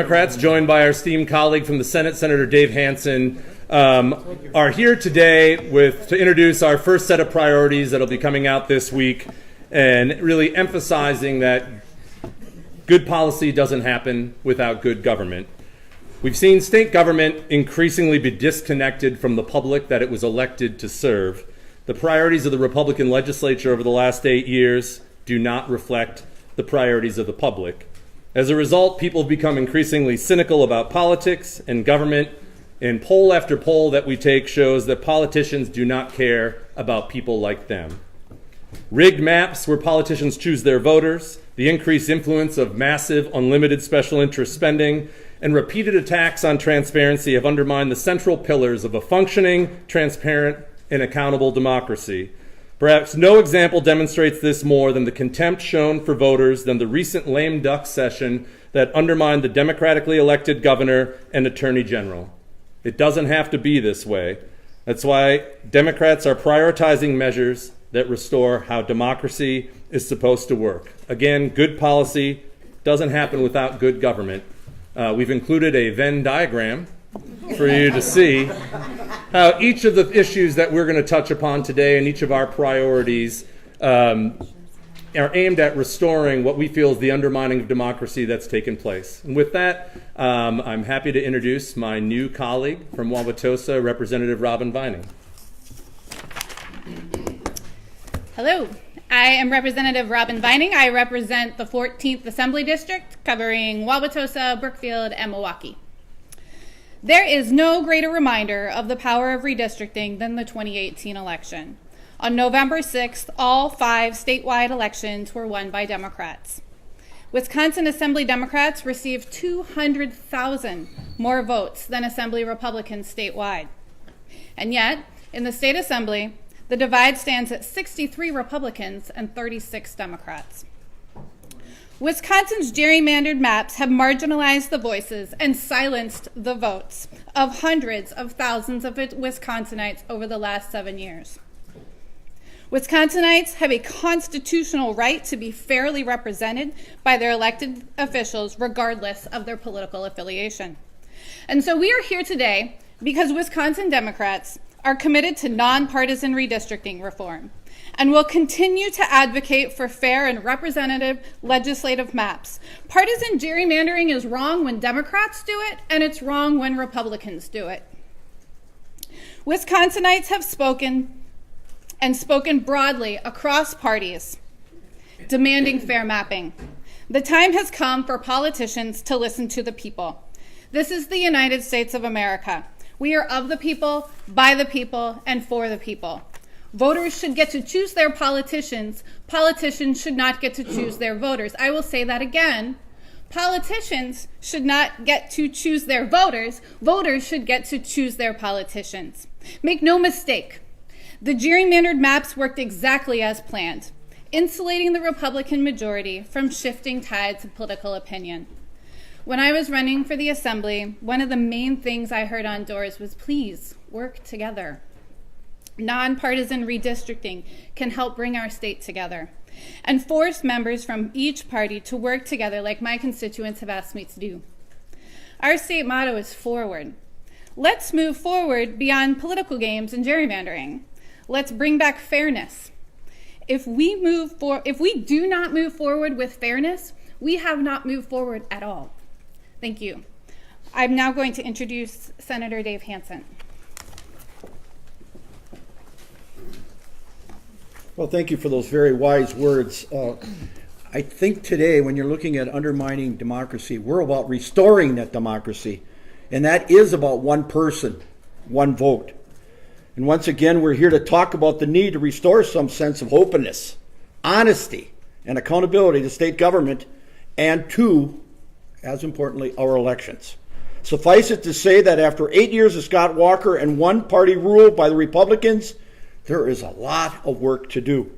Democrats, joined by our esteemed colleague from the Senate, Senator Dave Hansen, are here today to introduce our first set of priorities that will be coming out this week, and really emphasizing that good policy doesn't happen without good government. We've seen state government increasingly be disconnected from the public that it was elected to serve. The priorities of the Republican legislature over the last 8 years do not reflect the priorities of the public. As a result, people have become increasingly cynical about politics and government, and poll after poll that we take shows that politicians do not care about people like them. Rigged maps where politicians choose their voters, the increased influence of massive, unlimited special interest spending, and repeated attacks on transparency have undermined the central pillars of a functioning, transparent, and accountable democracy. Perhaps no example demonstrates this more than the contempt shown for voters than the recent lame duck session that undermined the democratically elected governor and attorney general. It doesn't have to be this way. That's why Democrats are prioritizing measures that restore how democracy is supposed to work. Again, good policy doesn't happen without good government. We've included a Venn diagram for you to see how each of the issues that we're going to touch upon today and each of our priorities are aimed at restoring what we feel is the undermining of democracy that's taken place. And with that, I'm happy to introduce my new colleague from Wauwatosa, Representative Robin Vining. Hello, I am Representative Robin Vining. I represent the 14th Assembly District, covering Wauwatosa, Brookfield, and Milwaukee. There is no greater reminder of the power of redistricting than the 2018 election. On November 6th, all 5 statewide elections were won by Democrats. Wisconsin Assembly Democrats received 200,000 more votes than Assembly Republicans statewide. And yet, in the state Assembly, the divide stands at 63 Republicans and 36 Democrats. Wisconsin's gerrymandered maps have marginalized the voices and silenced the votes of hundreds of thousands of Wisconsinites over the last 7 years. Wisconsinites have a constitutional right to be fairly represented by their elected officials regardless of their political affiliation. And so we are here today because Wisconsin Democrats are committed to nonpartisan redistricting reform and will continue to advocate for fair and representative legislative maps. Partisan gerrymandering is wrong when Democrats do it, and it's wrong when Republicans do it. Wisconsinites have spoken broadly across parties, demanding fair mapping. The time has come for politicians to listen to the people. This is the United States of America. We are of the people, by the people, and for the people. Voters should get to choose their politicians. Politicians should not get to choose their voters. I will say that again. Politicians should not get to choose their voters. Voters should get to choose their politicians. Make no mistake, the gerrymandered maps worked exactly as planned, insulating the Republican majority from shifting tides of political opinion. When I was running for the Assembly, one of the main things I heard on doors was, please work together. Nonpartisan redistricting can help bring our state together and force members from each party to work together like my constituents have asked me to do. Our state motto is forward. Let's move forward beyond political games and gerrymandering. Let's bring back fairness. If we do not move forward with fairness, we have not moved forward at all. Thank you. I'm now going to introduce Senator Dave Hansen. Well, thank you for those very wise words. I think today, when you're looking at undermining democracy, we're about restoring that democracy. And that is about one person, one vote. And once again, we're here to talk about the need to restore some sense of openness, honesty, and accountability to state government and to, as importantly, our elections. Suffice it to say that after 8 years of Scott Walker and one-party rule by the Republicans, there is a lot of work to do.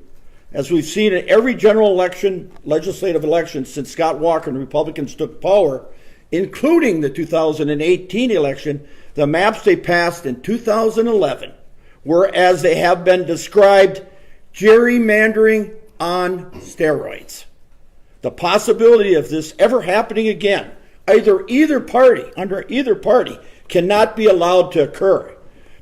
As we've seen in every general election, legislative election since Scott Walker and Republicans took power, including the 2018 election, the maps they passed in 2011 were, as they have been described, gerrymandering on steroids. The possibility of this ever happening again under either party, cannot be allowed to occur.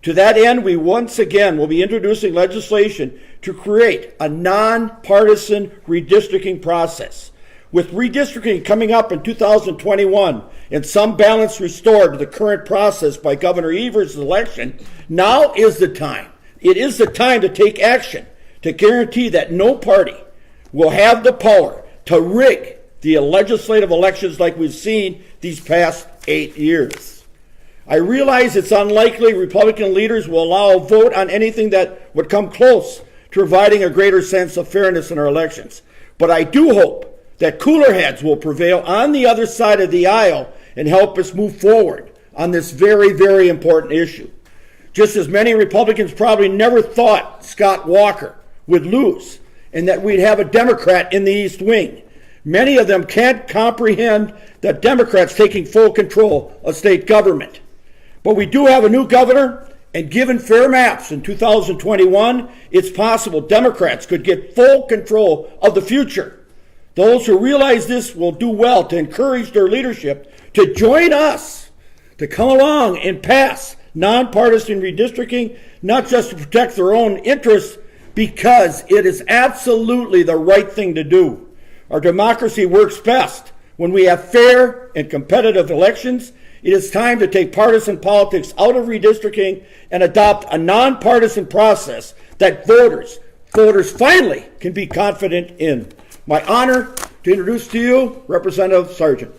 To that end, we once again will be introducing legislation to create a nonpartisan redistricting process. With redistricting coming up in 2021 and some balance restored to the current process by Governor Evers' election, now is the time. It is the time to take action to guarantee that no party will have the power to rig the legislative elections like we've seen these past 8 years. I realize it's unlikely Republican leaders will allow a vote on anything that would come close to providing a greater sense of fairness in our elections. But I do hope that cooler heads will prevail on the other side of the aisle and help us move forward on this very, very important issue. Just as many Republicans probably never thought Scott Walker would lose and that we'd have a Democrat in the East Wing, many of them can't comprehend that Democrats taking full control of state government. But we do have a new governor, and given fair maps in 2021, it's possible Democrats could get full control of the future. Those who realize this will do well to encourage their leadership to join us, to come along and pass nonpartisan redistricting, not just to protect their own interests, because it is absolutely the right thing to do. Our democracy works best when we have fair and competitive elections. It is time to take partisan politics out of redistricting and adopt a nonpartisan process that voters finally can be confident in. My honor to introduce to you Representative Sargent.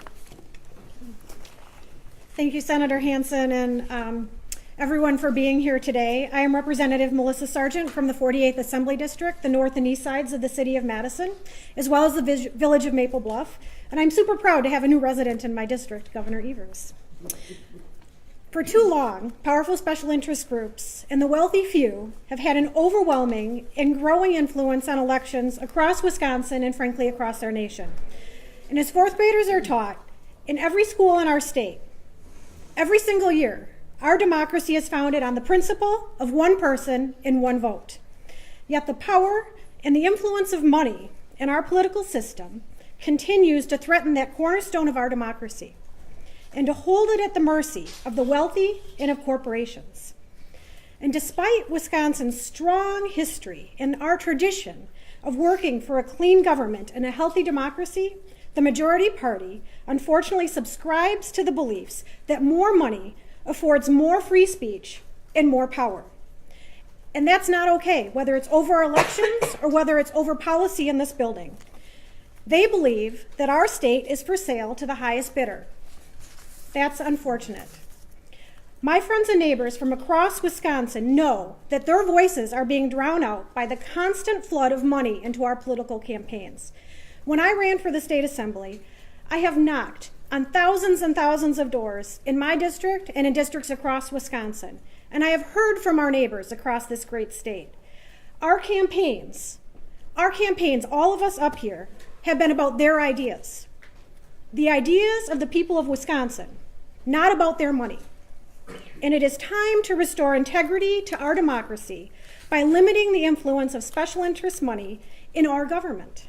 Thank you, Senator Hansen, and everyone for being here today. I am Representative Melissa Sargent from the 48th Assembly District, the north and east sides of the city of Madison, as well as the village of Maple Bluff, and I'm super proud to have a new resident in my district, Governor Evers. For too long, powerful special interest groups and the wealthy few have had an overwhelming and growing influence on elections across Wisconsin and frankly across our nation. And as fourth graders are taught in every school in our state, every single year, our democracy is founded on the principle of one person and one vote. Yet the power and the influence of money in our political system continues to threaten that cornerstone of our democracy and to hold it at the mercy of the wealthy and of corporations. And despite Wisconsin's strong history and our tradition of working for a clean government and a healthy democracy, the majority party unfortunately subscribes to the beliefs that more money affords more free speech and more power. And that's not okay, whether it's over elections or whether it's over policy in this building. They believe that our state is for sale to the highest bidder. That's unfortunate. My friends and neighbors from across Wisconsin know that their voices are being drowned out by the constant flood of money into our political campaigns. When I ran for the state assembly, I have knocked on thousands and thousands of doors in my district and in districts across Wisconsin, and I have heard from our neighbors across this great state. Our campaigns, all of us up here, have been about their ideas. The ideas of the people of Wisconsin, not about their money. And it is time to restore integrity to our democracy by limiting the influence of special interest money in our government.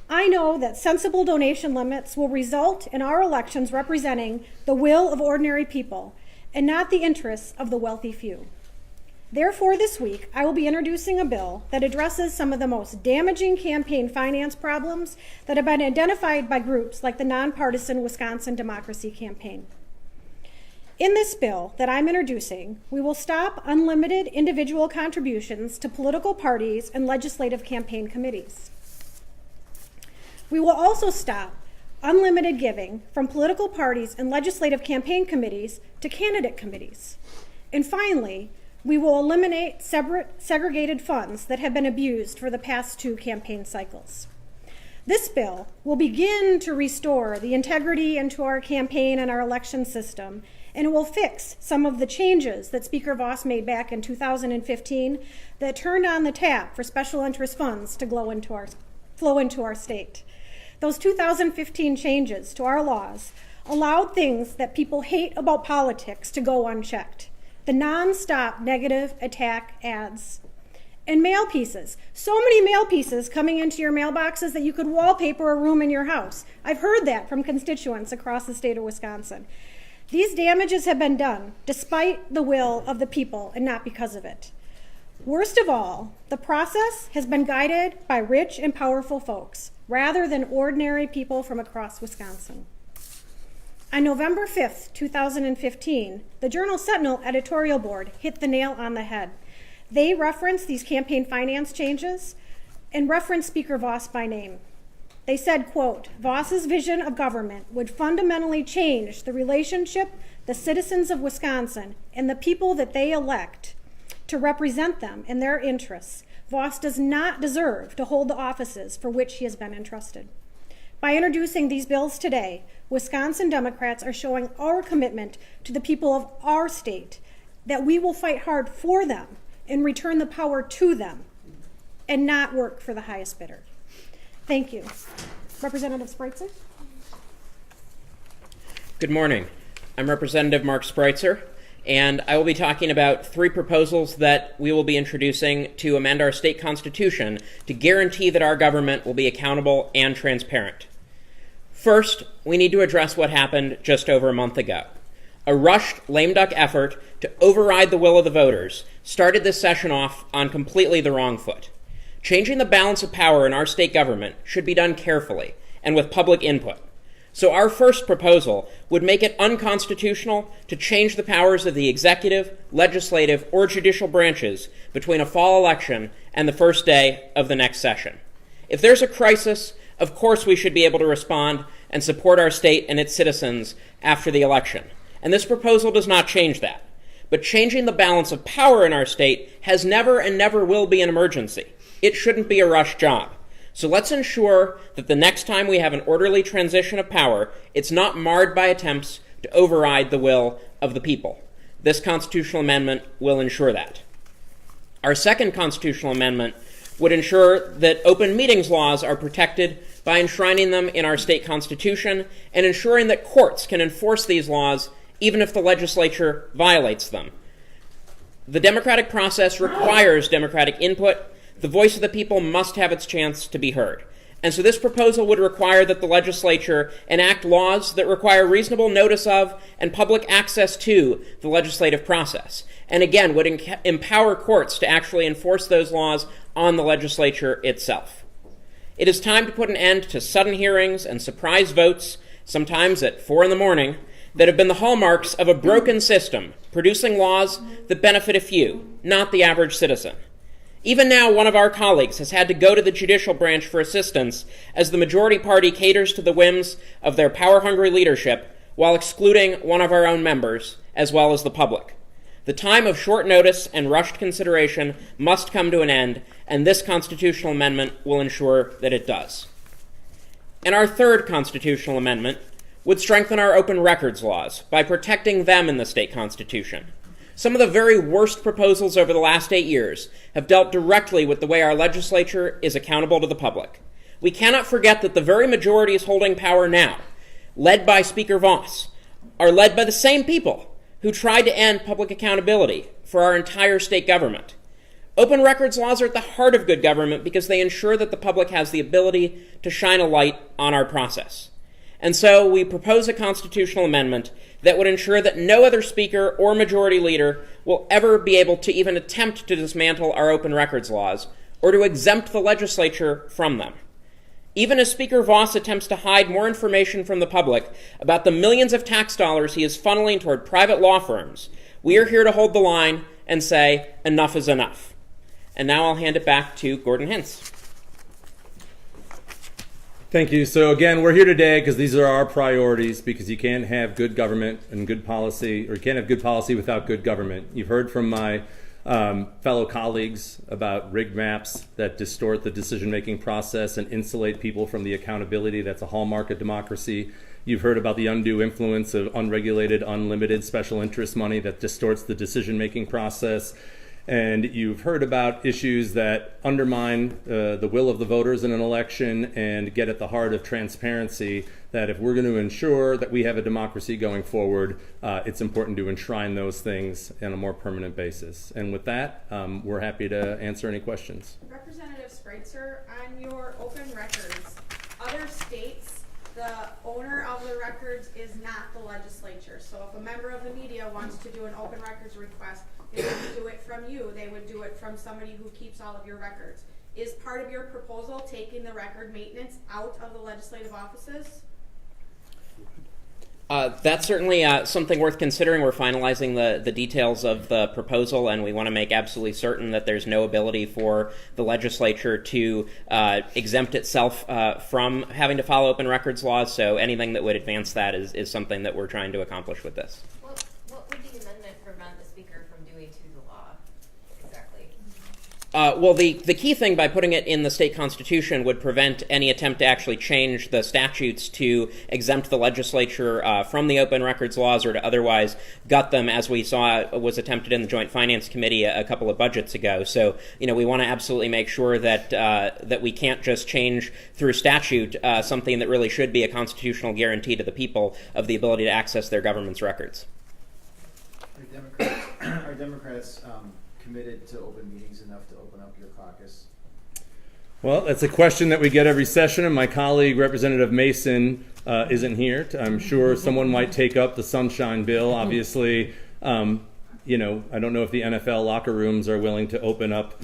I know that sensible donation limits will result in our elections representing the will of ordinary people and not the interests of the wealthy few. Therefore, this week, I will be introducing a bill that addresses some of the most damaging campaign finance problems that have been identified by groups like the nonpartisan Wisconsin Democracy Campaign. In this bill that I'm introducing, we will stop unlimited individual contributions to political parties and legislative campaign committees. We will also stop unlimited giving from political parties and legislative campaign committees to candidate committees. And finally, we will eliminate separate segregated funds that have been abused for the past 2 campaign cycles. This bill will begin to restore the integrity into our campaign and our election system, and it will fix some of the changes that Speaker Voss made back in 2015 that turned on the tap for special interest funds to flow into our state. Those 2015 changes to our laws allowed things that people hate about politics to go unchecked. The nonstop negative attack ads And mail pieces. So many mail pieces coming into your mailboxes that you could wallpaper a room in your house. I've heard that from constituents across the state of Wisconsin. These damages have been done despite the will of the people and not because of it. Worst of all, the process has been guided by rich and powerful folks rather than ordinary people from across Wisconsin. On November 5th, 2015, the Journal Sentinel editorial board hit the nail on the head. They referenced these campaign finance changes and referenced Speaker Voss by name. They said, quote, Voss's vision of government would fundamentally change the relationship the citizens of Wisconsin and the people that they elect to represent them in their interests. Voss does not deserve to hold the offices for which he has been entrusted. By introducing these bills today, Wisconsin Democrats are showing our commitment to the people of our state that we will fight hard for them and return the power to them and not work for the highest bidder. Thank you. Representative Spreitzer? Good morning. I'm Representative Mark Spreitzer, and I will be talking about 3 proposals that we will be introducing to amend our state constitution to guarantee that our government will be accountable and transparent. First, we need to address what happened just over a month ago. A rushed, lame duck effort to override the will of the voters started this session off on completely the wrong foot. Changing the balance of power in our state government should be done carefully and with public input. So our first proposal would make it unconstitutional to change the powers of the executive, legislative, or judicial branches between a fall election and the first day of the next session. If there's a crisis, of course we should be able to respond and support our state and its citizens after the election. And this proposal does not change that. But changing the balance of power in our state has never and never will be an emergency. It shouldn't be a rush job. So let's ensure that the next time we have an orderly transition of power, it's not marred by attempts to override the will of the people. This constitutional amendment will ensure that. Our second constitutional amendment would ensure that open meetings laws are protected by enshrining them in our state constitution and ensuring that courts can enforce these laws even if the legislature violates them. The democratic process requires democratic input. The voice of the people must have its chance to be heard. And so this proposal would require that the legislature enact laws that require reasonable notice of and public access to the legislative process. And again, would empower courts to actually enforce those laws on the legislature itself. It is time to put an end to sudden hearings and surprise votes, sometimes at 4 a.m, that have been the hallmarks of a broken system, producing laws that benefit a few, not the average citizen. Even now, one of our colleagues has had to go to the judicial branch for assistance as the majority party caters to the whims of their power-hungry leadership while excluding one of our own members, as well as the public. The time of short notice and rushed consideration must come to an end, and this constitutional amendment will ensure that it does. And our third constitutional amendment would strengthen our open records laws by protecting them in the state constitution. Some of the very worst proposals over the last 8 years have dealt directly with the way our legislature is accountable to the public. We cannot forget that the very majorities holding power now, led by Speaker Voss, are led by the same people who tried to end public accountability for our entire state government. Open records laws are at the heart of good government because they ensure that the public has the ability to shine a light on our process. And so we propose a constitutional amendment that would ensure that no other speaker or majority leader will ever be able to even attempt to dismantle our open records laws or to exempt the legislature from them. Even as Speaker Voss attempts to hide more information from the public about the millions of tax dollars he is funneling toward private law firms, we are here to hold the line and say, enough is enough. And now I'll hand it back to Gordon Hintz. Thank you. So again, we're here today because these are our priorities, because you can't have good government and good policy, or you can't have good policy without good government. You've heard from my fellow colleagues about rigged maps that distort the decision-making process and insulate people from the accountability that's a hallmark of democracy. You've heard about the undue influence of unregulated, unlimited special interest money that distorts the decision-making process. and you've heard about issues that undermine the will of the voters in an election and get at the heart of transparency, that if we're going to ensure that we have a democracy going forward, it's important to enshrine those things on a more permanent basis. And with that, we're happy to answer any questions. Representative Spreitzer, on your open records, other states, the owner of the records is not the legislature. So if a member of the media wants to do an open records request, they wouldn't do it from you. They would do it from somebody who keeps all of your records. Is part of your proposal taking the record maintenance out of the legislative offices? That's certainly something worth considering. We're finalizing the details of the proposal, and we want to make absolutely certain that there's no ability for the legislature to exempt itself from having to follow open records laws. So anything that would advance that is something that we're trying to accomplish with this. What would the amendment prevent the Speaker from doing to the law exactly? Well, the key thing by putting it in the state constitution would prevent any attempt to actually change the statutes to exempt the legislature from the open records laws or to otherwise gut them, as we saw was attempted in the Joint Finance Committee a couple of budgets ago. So, we want to absolutely make sure that that we can't just change through statute something that really should be a constitutional guarantee to the people of the ability to access their government's records. Are Democrats committed to open meetings enough to open up your caucus? Well, that's a question that we get every session, and my colleague, Representative Mason, isn't here. I'm sure someone might take up the sunshine bill. Obviously, I don't know if the NFL locker rooms are willing to open up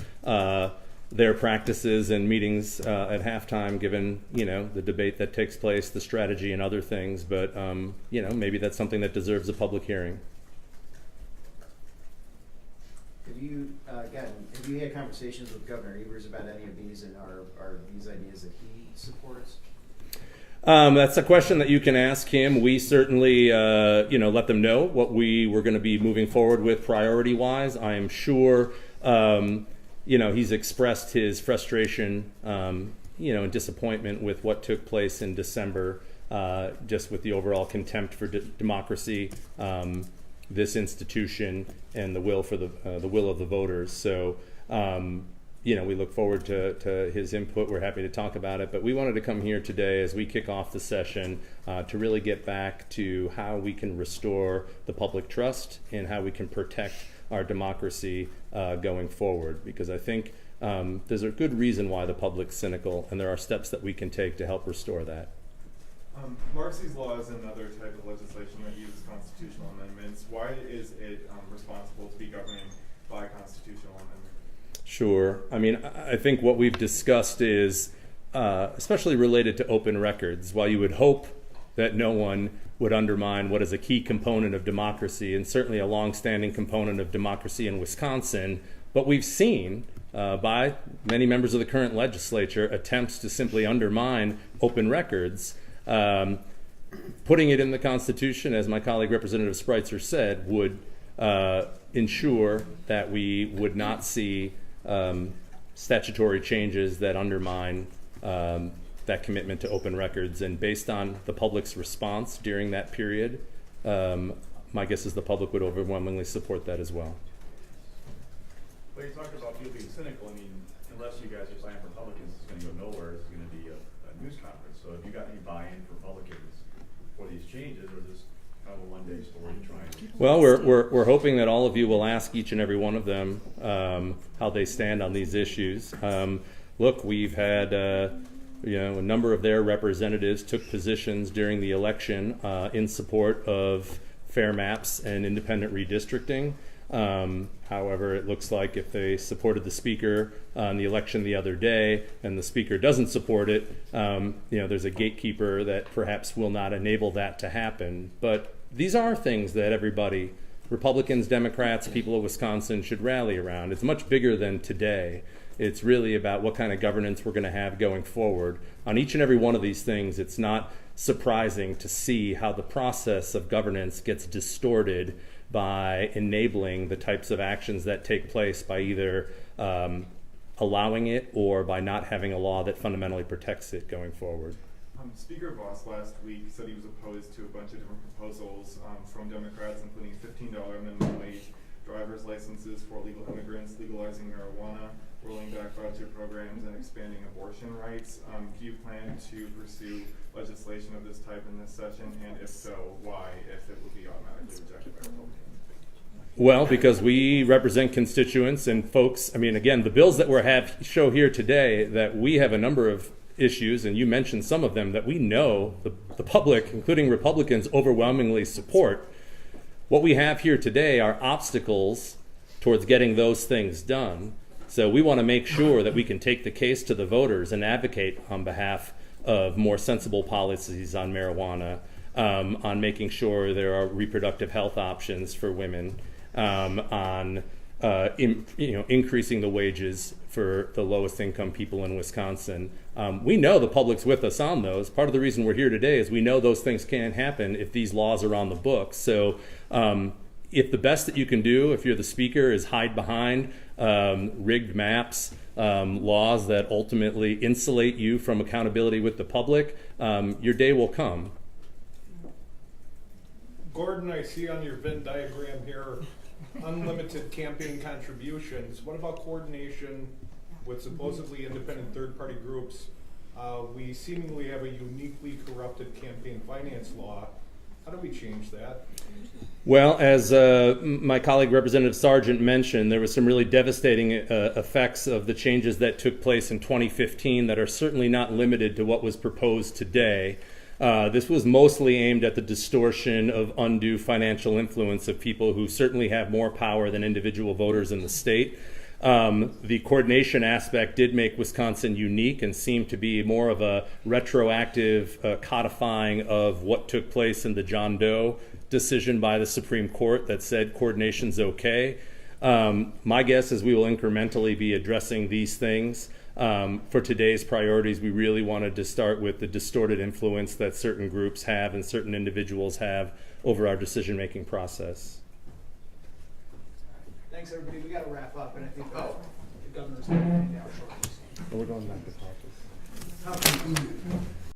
their practices and meetings at halftime, given, the debate that takes place, the strategy and other things. But, maybe that's something that deserves a public hearing. Have you had conversations with Governor Evers about any of these, and are these ideas that he supports? That's a question that you can ask him. We certainly, let them know what we were going to be moving forward with priority-wise. I am sure, he's expressed his frustration, and disappointment with what took place in December, just with the overall contempt for democracy, this institution, and the will for the will of the voters. So, we look forward to his input. We're happy to talk about it. But we wanted to come here today as we kick off the session to really get back to how we can restore the public trust and how we can protect our democracy going forward. Because I think there's a good reason why the public's cynical, and there are steps that we can take to help restore that. Marx's law is another type of legislation that uses constitutional amendments. Why is it responsible to be governing by constitutional amendment? Sure. I think what we've discussed is, especially related to open records, while you would hope that no one would undermine what is a key component of democracy, and certainly a longstanding component of democracy in Wisconsin, but we've seen by many members of the current legislature attempts to simply undermine open records. Putting it in the Constitution, as my colleague Representative Spreitzer said, would ensure that we would not see statutory changes that undermine that commitment to open records. And based on the public's response during that period, my guess is the public would overwhelmingly support that as well. Well, you talked about people being cynical. Unless you guys are signing Republicans, it's going to go nowhere. It's going to be a news conference. So have you got any buy-in for Republicans for these changes, or is this kind of a one-day story trying? Well, we're hoping that all of you will ask each and every one of them how they stand on these issues. Look, we've had a number of their representatives took positions during the election in support of fair maps and independent redistricting. However, it looks like if they supported the speaker on the election the other day and the speaker doesn't support it, there's a gatekeeper that perhaps will not enable that to happen. But these are things that everybody, Republicans, Democrats, people of Wisconsin, should rally around. It's much bigger than today. It's really about what kind of governance we're going to have going forward. On each and every one of these things, it's not surprising to see how the process of governance gets distorted by enabling the types of actions that take place by either allowing it or by not having a law that fundamentally protects it going forward. Speaker Voss last week said he was opposed to a bunch of different proposals from Democrats, including $15 minimum wage, driver's licenses for legal immigrants, legalizing marijuana, rolling back voucher programs, and expanding abortion rights. Do you plan to pursue legislation of this type in this session, and if so, why, if it will be automatically rejected by Republicans? Well, because we represent constituents and folks. I mean, again, the bills that we show here today, that we have a number of issues, and you mentioned some of them, that we know the public, including Republicans, overwhelmingly support. What we have here today are obstacles towards getting those things done. So we want to make sure that we can take the case to the voters and advocate on behalf of more sensible policies on marijuana, on making sure there are reproductive health options for women, on increasing the wages for the lowest income people in Wisconsin. We know the public's with us on those. Part of the reason we're here today is we know those things can't happen if these laws are on the books. So if the best that you can do, if you're the speaker, is hide behind rigged maps, laws that ultimately insulate you from accountability with the public, your day will come. Gordon, I see on your Venn diagram here unlimited campaign contributions. What about coordination with supposedly independent third-party groups? We seemingly have a uniquely corrupted campaign finance law. How do we change that? Well, as my colleague Representative Sargent mentioned, there was some really devastating effects of the changes that took place in 2015 that are certainly not limited to what was proposed today. This was mostly aimed at the distortion of undue financial influence of people who certainly have more power than individual voters in the state. The coordination aspect did make Wisconsin unique and seemed to be more of a retroactive codifying of what took place in the John Doe decision by the Supreme Court that said coordination's okay. My guess is we will incrementally be addressing these things. For today's priorities, we really wanted to start with the distorted influence that certain groups have and certain individuals have over our decision-making process. Thanks, everybody. We got to wrap up, and I think the governor's going to hang out shortly. We're going back to caucus.